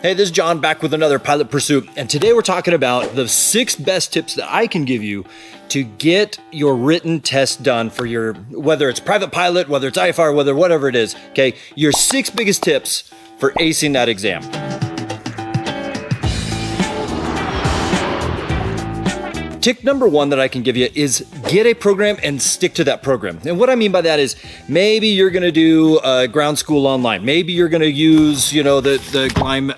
Hey, this is John back with another Pilot Pursuit, and today we're talking about the 6 best tips that I can give you to get your written test done for your, whether it's private pilot, whether it's IFR, whatever it is, okay? Your 6 biggest tips for acing that exam. Tip number 1 that I can give you is get a program and stick to that program. And what I mean by that is maybe you're gonna do ground school online. Maybe you're gonna use, the Glime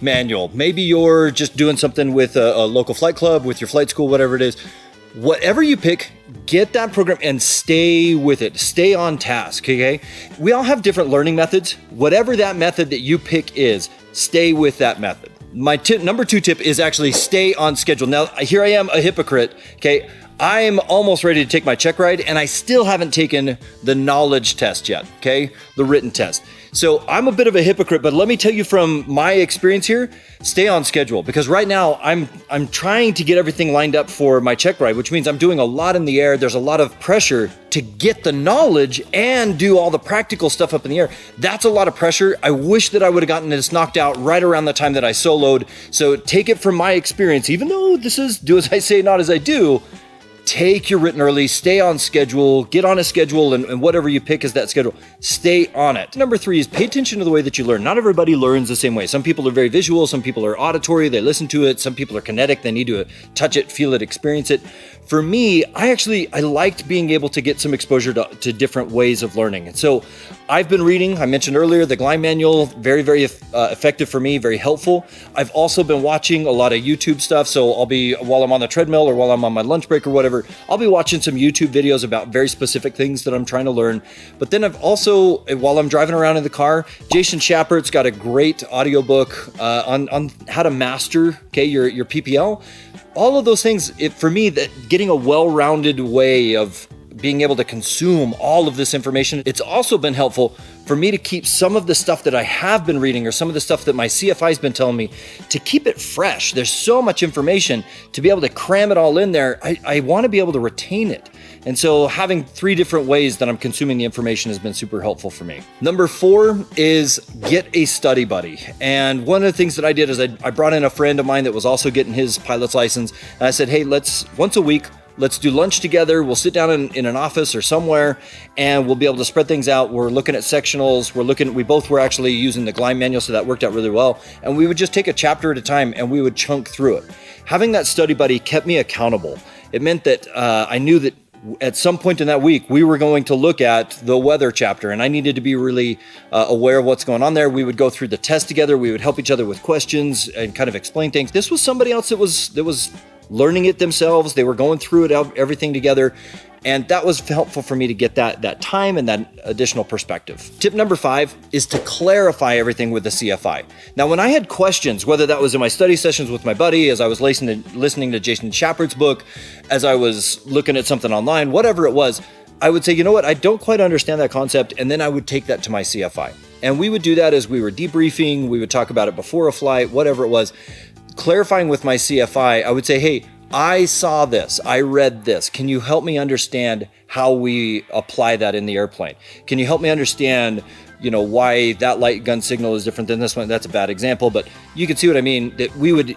manual. Maybe you're just doing something with a local flight club, with your flight school, whatever it is. Whatever you pick, get that program and stay with it. Stay on task, okay? We all have different learning methods. Whatever that method that you pick is, stay with that method. My number 2 tip is actually stay on schedule. Now, here I am, a hypocrite, okay? I'm almost ready to take my check ride and I still haven't taken the knowledge test yet, okay? The written test. So I'm a bit of a hypocrite, but let me tell you from my experience here, stay on schedule, because right now I'm trying to get everything lined up for my check ride, which means I'm doing a lot in the air. There's a lot of pressure to get the knowledge and do all the practical stuff up in the air. That's a lot of pressure. I wish that I would have gotten this knocked out right around the time that I soloed. So take it from my experience, even though this is do as I say, not as I do. Take your written early, stay on schedule, get on a schedule, and whatever you pick as that schedule, stay on it. Number 3 is pay attention to the way that you learn. Not everybody learns the same way. Some people are very visual, some people are auditory, they listen to it, some people are kinetic, they need to touch it, feel it, experience it. For me, I liked being able to get some exposure to different ways of learning. And so I've been reading, I mentioned earlier, the Glime manual, very, very effective for me, very helpful. I've also been watching a lot of YouTube stuff. So while I'm on the treadmill or while I'm on my lunch break or whatever, I'll be watching some YouTube videos about very specific things that I'm trying to learn. But then I've also, while I'm driving around in the car, Jason Shappert's got a great audiobook on how to master, your PPL. All of those things, for me, that getting a well-rounded way of being able to consume all of this information, it's also been helpful for me to keep some of the stuff that I have been reading or some of the stuff that my CFI has been telling me to keep it fresh. There's so much information to be able to cram it all in there. I want to be able to retain it. And so having 3 different ways that I'm consuming the information has been super helpful for me. Number 4 is get a study buddy. And one of the things that I did is I brought in a friend of mine that was also getting his pilot's license. And I said, hey, once a week, let's do lunch together. We'll sit down in an office or somewhere and we'll be able to spread things out. We're looking at sectionals. We both were actually using the Glime manual, so that worked out really well. And we would just take a chapter at a time and we would chunk through it. Having that study buddy kept me accountable. It meant that I knew that at some point in that week, we were going to look at the weather chapter and I needed to be really aware of what's going on there. We would go through the test together. We would help each other with questions and kind of explain things. This was somebody else that was learning it themselves. They were going through it, everything together. And that was helpful for me to get that time and that additional perspective. Tip number 5 is to clarify everything with the CFI. Now, when I had questions, whether that was in my study sessions with my buddy, as I was listening to Jason Shappert's book, as I was looking at something online, whatever it was, I would say, you know what, I don't quite understand that concept. And then I would take that to my CFI. And we would do that as we were debriefing. We would talk about it before a flight, whatever it was. Clarifying with my CFI, I would say, hey, I saw this, I read this. Can you help me understand how we apply that in the airplane? Can you help me understand, why that light gun signal is different than this one? That's a bad example, but you can see what I mean, that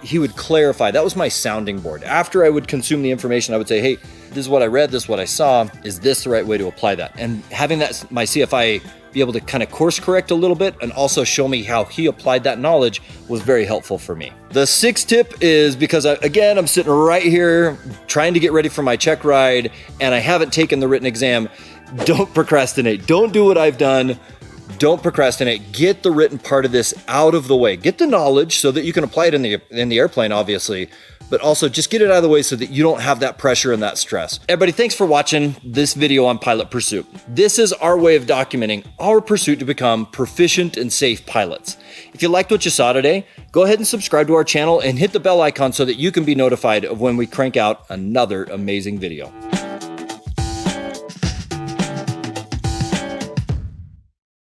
he would clarify. That was my sounding board. After I would consume the information, I would say, hey, this is what I read, this is what I saw. Is this the right way to apply that? And having that, my CFI be able to kind of course correct a little bit and also show me how he applied that knowledge was very helpful for me. The 6th tip is because, I'm sitting right here trying to get ready for my check ride and I haven't taken the written exam. Don't procrastinate. Don't do what I've done. Don't procrastinate. Get the written part of this out of the way. Get the knowledge so that you can apply it in the airplane, obviously, but also just get it out of the way so that you don't have that pressure and that stress. Everybody, thanks for watching this video on Pilot Pursuit. This is our way of documenting our pursuit to become proficient and safe pilots. If you liked what you saw today, go ahead and subscribe to our channel and hit the bell icon so that you can be notified of when we crank out another amazing video.